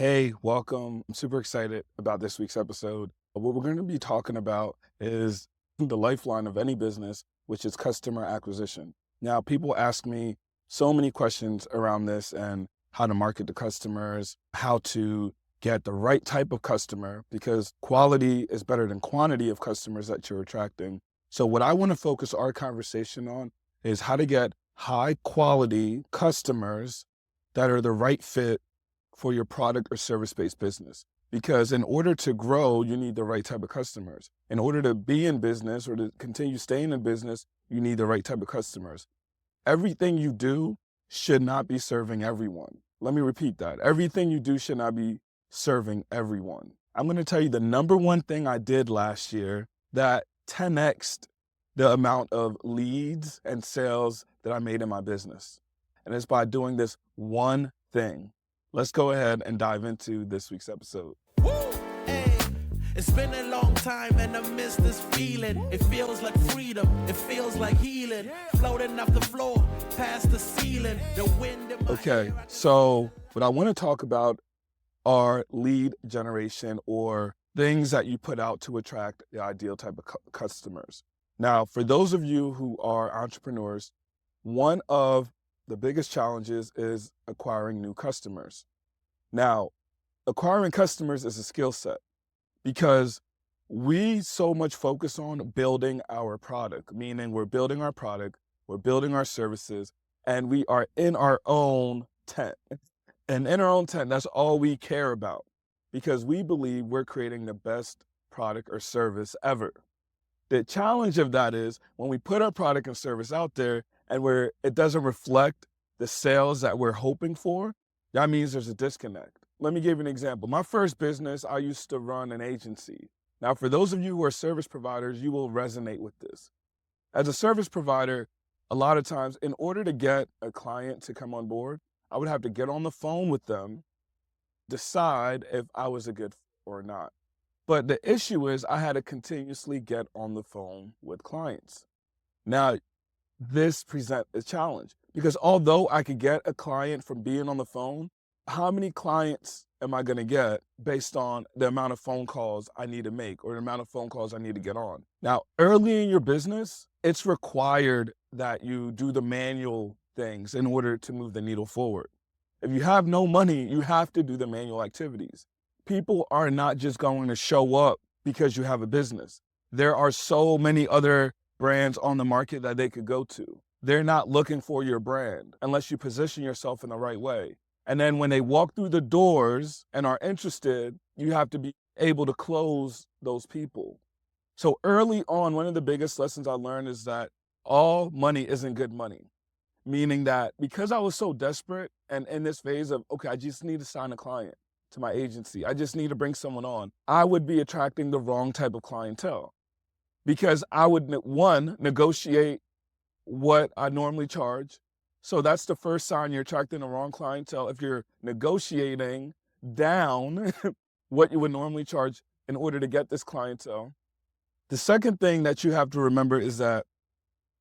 Hey, welcome. I'm super excited about this week's episode. What we're going to be talking about is the lifeline of any business, which is customer acquisition. Now, people ask me so many questions around this and how to market to customers, how to get the right type of customer, because quality is better than quantity of customers that you're attracting. So what I want to focus our conversation on is how to get high quality customers that are the right fit for your product or service-based business. Because in order to grow, you need the right type of customers. In order to be in business or to continue staying in business, you need the right type of customers. Everything you do should not be serving everyone. Let me repeat that. Everything you do should not be serving everyone. I'm going to tell you the number one thing I did last year that 10x'd the amount of leads and sales that I made in my business. And it's by doing this one thing. Let's go ahead and dive into this week's episode. Woo! Hey, it's been a long time and I miss this feeling. It feels like freedom, it feels like healing. Floating off the floor, past the ceiling. The wind in my Okay, hair. so what I want to talk about are lead generation or things that you put out to attract the ideal type of customers. Now, for those of you who are entrepreneurs, one of the biggest challenges is acquiring new customers. Now, acquiring customers is a skill set because we so much focus on building our product, meaning we're building our product, we're building our services, and we are in our own tent. And in our own tent, that's all we care about because we believe we're creating the best product or service ever. The challenge of that is when we put our product and service out there and it doesn't reflect the sales that we're hoping for, that means there's a disconnect. Let me give you an example. My first business, I used to run an agency. Now, for those of you who are service providers, you will resonate with this. As a service provider, a lot of times, in order to get a client to come on board, I would have to get on the phone with them, decide if I was a good fit or not. But the issue is I had to continuously get on the phone with clients. Now, this presents a challenge because although I could get a client from being on the phone, how many clients am I going to get based on the amount of phone calls I need to make or the amount of phone calls I need to get on? Now, early in your business, it's required that you do the manual things in order to move the needle forward. If you have no money, you have to do the manual activities. People are not just going to show up because you have a business. There are so many other brands on the market that they could go to. They're not looking for your brand unless you position yourself in the right way. And then when they walk through the doors and are interested, you have to be able to close those people. So early on, one of the biggest lessons I learned is that all money isn't good money. Meaning that because I was so desperate and in this phase of, okay, I just need to sign a client to my agency, I just need to bring someone on, I would be attracting the wrong type of clientele because I would, one, negotiate what I normally charge. So that's the first sign you're attracting the wrong clientele if you're negotiating down what you would normally charge in order to get this clientele. The second thing that you have to remember is that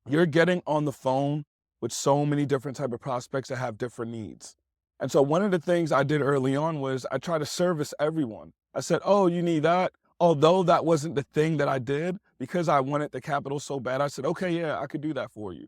you're getting on the phone with so many different type of prospects that have different needs. And so one of the things I did early on was I tried to service everyone. I said, oh, you need that? Although that wasn't the thing that I did, because I wanted the capital so bad, I said, okay, yeah, I could do that for you.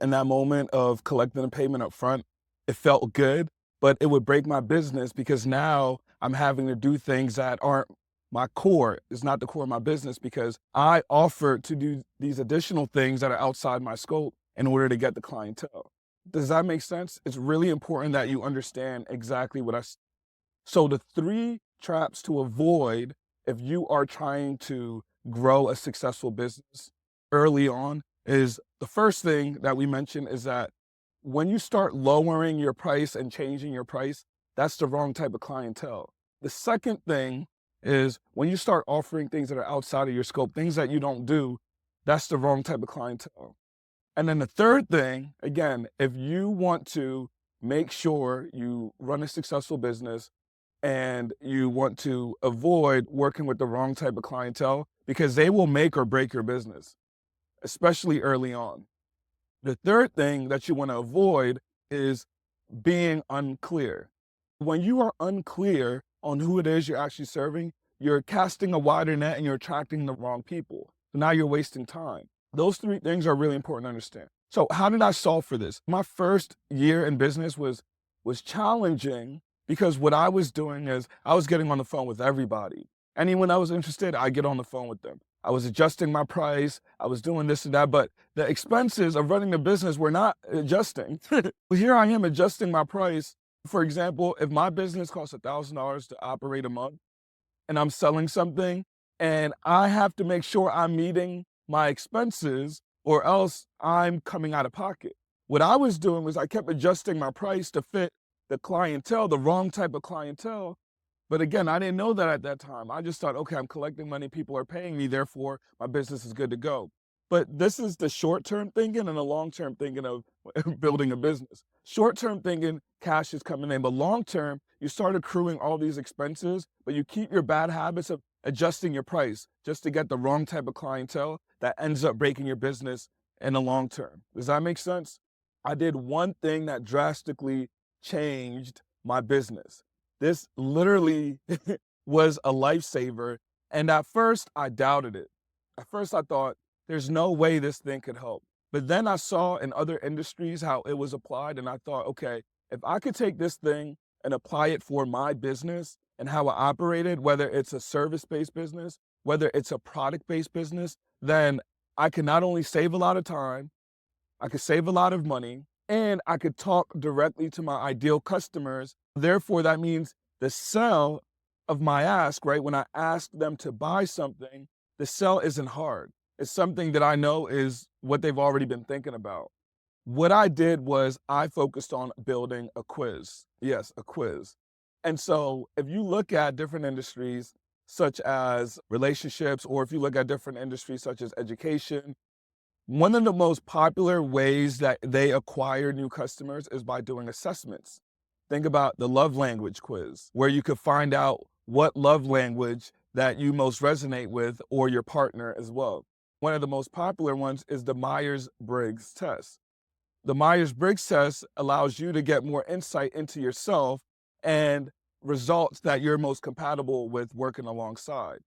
In that moment of collecting a payment up front, it felt good, but it would break my business because now I'm having to do things that aren't my core. It's not the core of my business because I offered to do these additional things that are outside my scope in order to get the clientele. Does that make sense? It's really important that you understand exactly what So the 3 traps to avoid if you are trying to grow a successful business early on is the first thing that we mentioned is that when you start lowering your price and changing your price, that's the wrong type of clientele. The second thing is when you start offering things that are outside of your scope, things that you don't do, that's the wrong type of clientele. And then the third thing, again, if you want to make sure you run a successful business and you want to avoid working with the wrong type of clientele because they will make or break your business, especially early on. The third thing that you want to avoid is being unclear. When you are unclear on who it is you're actually serving, you're casting a wider net and you're attracting the wrong people. So now you're wasting time. Those three things are really important to understand. So how did I solve for this? My first year in business was challenging because what I was doing is I was getting on the phone with everybody. Anyone that was interested, I get on the phone with them. I was adjusting my price. I was doing this and that, but the expenses of running the business were not adjusting. Here I am adjusting my price. For example, if my business costs $1,000 to operate a month and I'm selling something and I have to make sure I'm meeting my expenses or else I'm coming out of pocket. What I was doing was I kept adjusting my price to fit the clientele, the wrong type of clientele. But again, I didn't know that at that time. I just thought, okay, I'm collecting money, people are paying me, therefore my business is good to go. But this is the short-term thinking and the long-term thinking of building a business. Short-term thinking, cash is coming in, but long-term, you start accruing all these expenses, but you keep your bad habits of adjusting your price just to get the wrong type of clientele that ends up breaking your business in the long term. Does that make sense? I did one thing that drastically changed my business. This literally was a lifesaver. And at first, I doubted it. At first, I thought, there's no way this thing could help. But then I saw in other industries how it was applied, and I thought, okay, if I could take this thing and apply it for my business and how I operated, whether it's a service-based business, whether it's a product-based business, then I can not only save a lot of time, I could save a lot of money, and I could talk directly to my ideal customers. Therefore, that means the sell of my ask, right? When I ask them to buy something, the sell isn't hard. It's something that I know is what they've already been thinking about. What I did was I focused on building a quiz. Yes, a quiz. And so if you look at different industries, such as relationships, or if you look at different industries such as education, one of the most popular ways that they acquire new customers is by doing assessments. Think about the love language quiz, where you could find out what love language that you most resonate with or your partner as well. One of the most popular ones is the Myers-Briggs test. The Myers-Briggs test allows you to get more insight into yourself and results that you're most compatible with working alongside.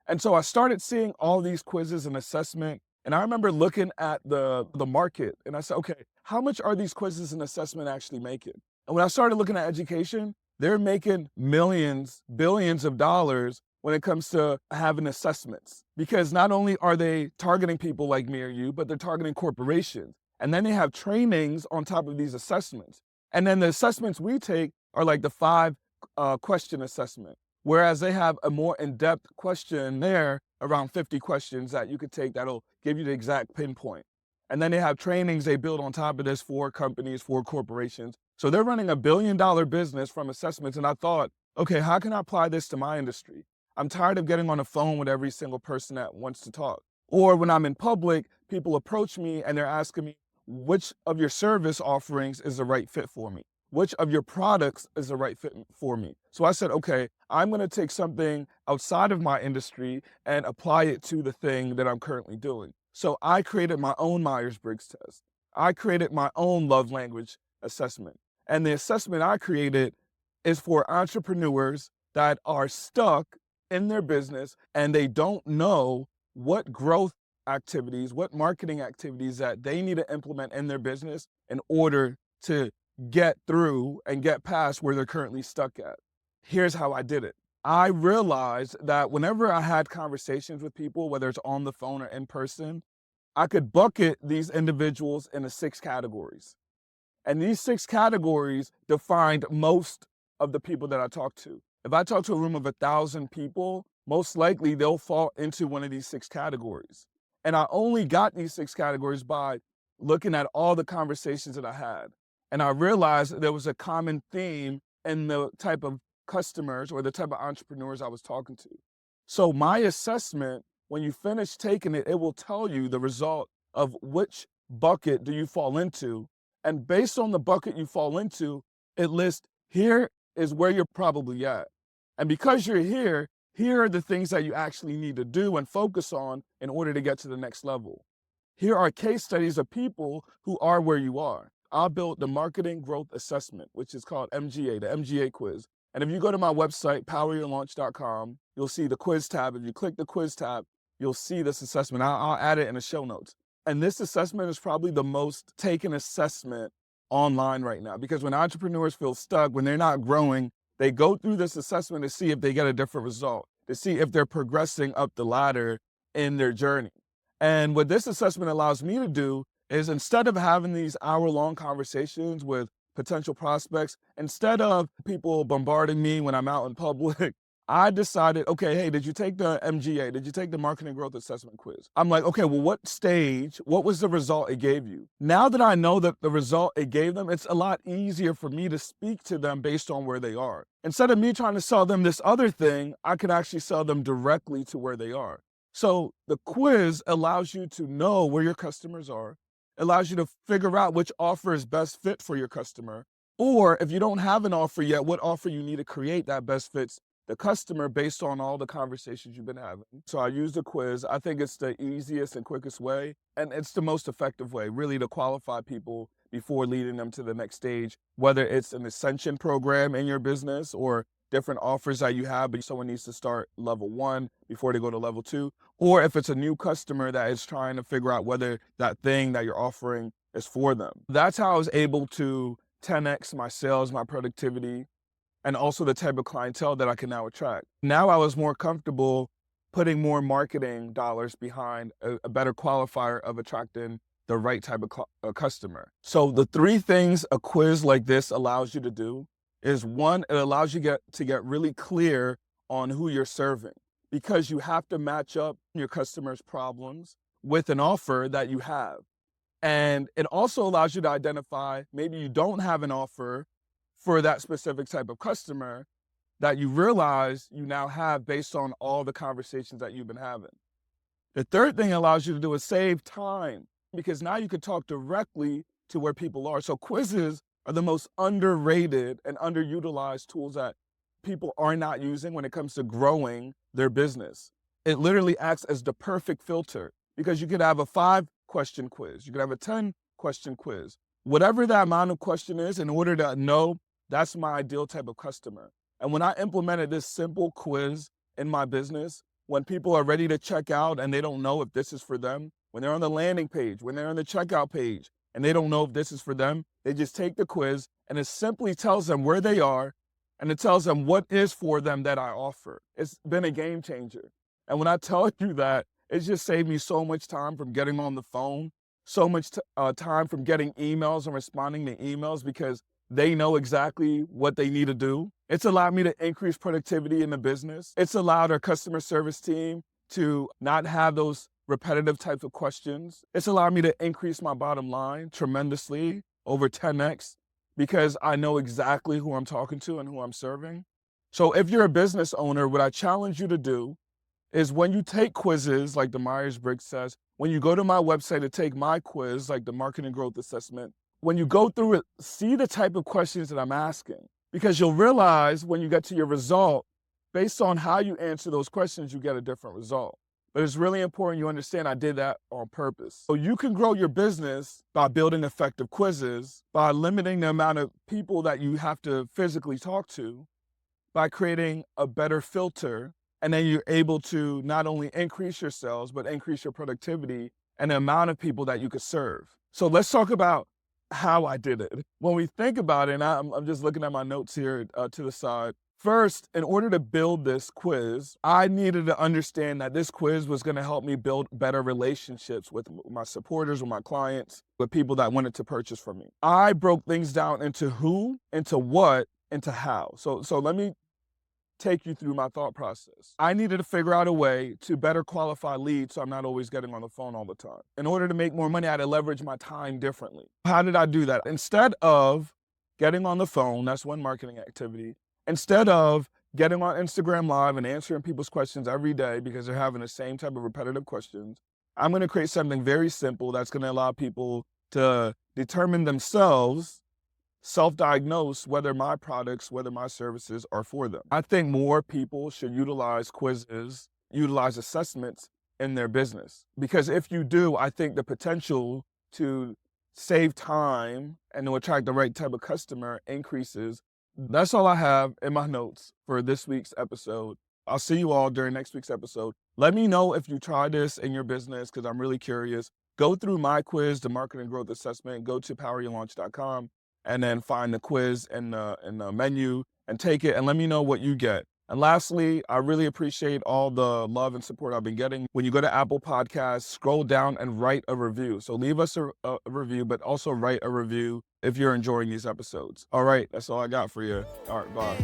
And so I started seeing all these quizzes and assessment, and I remember looking at the market, and I said, okay, how much are these quizzes and assessment actually making? And when I started looking at education, they're making millions, billions of dollars when it comes to having assessments. Because not only are they targeting people like me or you, but they're targeting corporations. And then they have trainings on top of these assessments. And then the assessments we take are like the 5-question assessment. Whereas they have a more in-depth question there, around 50 questions that you could take that'll give you the exact pinpoint. And then they have trainings they build on top of this for companies, for corporations. So they're running $1 billion business from assessments. And I thought, okay, how can I apply this to my industry? I'm tired of getting on the phone with every single person that wants to talk. Or when I'm in public, people approach me and they're asking me, which of your service offerings is the right fit for me? Which of your products is the right fit for me? So I said, okay, I'm going to take something outside of my industry and apply it to the thing that I'm currently doing. So I created my own Myers-Briggs test. I created my own love language assessment. And the assessment I created is for entrepreneurs that are stuck in their business and they don't know what growth activities, what marketing activities that they need to implement in their business in order to get through and get past where they're currently stuck at. Here's how I did it. I realized that whenever I had conversations with people, whether it's on the phone or in person, I could bucket these individuals into 6 categories. And these 6 categories defined most of the people that I talked to. If I talk to a room of 1,000 people, most likely they'll fall into one of these 6 categories. And I only got these 6 categories by looking at all the conversations that I had. And I realized there was a common theme in the type of customers or the type of entrepreneurs I was talking to. So my assessment, when you finish taking it, it will tell you the result of which bucket do you fall into. And based on the bucket you fall into, it lists here is where you're probably at. And because you're here, here are the things that you actually need to do and focus on in order to get to the next level. Here are case studies of people who are where you are. I built the Marketing Growth Assessment, which is called MGA, the MGA quiz. And if you go to my website, poweryourlaunch.com, you'll see the quiz tab. If you click the quiz tab, you'll see this assessment. I'll add it in the show notes. And this assessment is probably the most taken assessment online right now, because when entrepreneurs feel stuck, when they're not growing, they go through this assessment to see if they get a different result, to see if they're progressing up the ladder in their journey. And what this assessment allows me to do is, instead of having these hour-long conversations with potential prospects, instead of people bombarding me when I'm out in public, I decided, okay, hey, did you take the MGA? Did you take the Marketing Growth Assessment quiz? I'm like, okay, well, what was the result it gave you? Now that I know that the result it gave them, it's a lot easier for me to speak to them based on where they are. Instead of me trying to sell them this other thing, I can actually sell them directly to where they are. So the quiz allows you to know where your customers are, allows you to figure out which offer is best fit for your customer, or if you don't have an offer yet, what offer you need to create that best fits the customer based on all the conversations you've been having. So I use the quiz. I think it's the easiest and quickest way, and it's the most effective way, really, to qualify people before leading them to the next stage, whether it's an ascension program in your business or different offers that you have, but someone needs to start level 1 before they go to level 2, or if it's a new customer that is trying to figure out whether that thing that you're offering is for them. That's how I was able to 10x my sales, my productivity, and also the type of clientele that I can now attract. Now I was more comfortable putting more marketing dollars behind a better qualifier of attracting the right type of customer. So the 3 things a quiz like this allows you to do is, 1, it allows you to get really clear on who you're serving, because you have to match up your customer's problems with an offer that you have. And it also allows you to identify, maybe you don't have an offer for that specific type of customer that you realize you now have based on all the conversations that you've been having. The 3rd thing it allows you to do is save time, because now you can talk directly to where people are. So quizzes are the most underrated and underutilized tools that people are not using when it comes to growing their business. It literally acts as the perfect filter, because you could have a 5-question quiz, you could have a 10-question quiz, whatever that amount of question is, in order to know that's my ideal type of customer. And when I implemented this simple quiz in my business, when people are ready to check out and they don't know if this is for them, when they're on the landing page, when they're on the checkout page, and they don't know if this is for them, they just take the quiz, and it simply tells them where they are, and it tells them what is for them that I offer. It's been a game changer. And when I tell you that, it's just saved me so much time from getting on the phone, so much time from getting emails and responding to emails, because they know exactly what they need to do. It's allowed me to increase productivity in the business. It's allowed our customer service team to not have those repetitive types of questions. It's allowed me to increase my bottom line tremendously, over 10x, because I know exactly who I'm talking to and who I'm serving. So if you're a business owner, what I challenge you to do is, when you take quizzes, like the Myers-Briggs says, when you go to my website to take my quiz, like the Marketing Growth Assessment, when you go through it, see the type of questions that I'm asking, because you'll realize when you get to your result, based on how you answer those questions, you get a different result. But it's really important you understand I did that on purpose. So you can grow your business by building effective quizzes, by limiting the amount of people that you have to physically talk to, by creating a better filter, and then you're able to not only increase your sales, but increase your productivity and the amount of people that you could serve. So let's talk about how I did it. When we think about it, and I'm just looking at my notes here to the side. First, in order to build this quiz, I needed to understand that this quiz was going to help me build better relationships with my supporters, with my clients, with people that wanted to purchase from me. I broke things down into who, into what, into how. So let me take you through my thought process. I needed to figure out a way to better qualify leads so I'm not always getting on the phone all the time. In order to make more money, I had to leverage my time differently. How did I do that? Instead of getting on the phone, that's one marketing activity, instead of getting on Instagram Live and answering people's questions every day because they're having the same type of repetitive questions, I'm going to create something very simple that's going to allow people to determine themselves, self-diagnose whether my products, whether my services are for them. I think more people should utilize quizzes, utilize assessments in their business. Because if you do, I think the potential to save time and to attract the right type of customer increases. That's all I have in my notes for this week's episode. I'll see you all during next week's episode. Let me know if you try this in your business because I'm really curious. Go through my quiz, the Marketing Growth Assessment. Go to poweryourlaunch.com and then find the quiz in the menu and take it and let me know what you get. And lastly, I really appreciate all the love and support I've been getting. When you go to Apple Podcasts, scroll down and write a review. So leave us a review, but also write a review if you're enjoying these episodes. All right, that's all I got for you. All right, bye.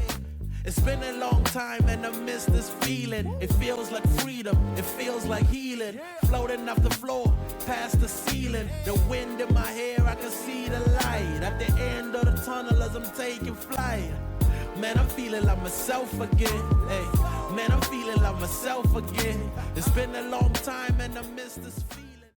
It's been a long time and I miss this feeling. It feels like freedom, it feels like healing. Floating off the floor, past the ceiling. The wind in my hair, I can see the light. At the end of the tunnel as I'm taking flight. Man, I'm feeling like myself again. Hey, man, I'm feeling like myself again. It's been a long time and I miss this feeling.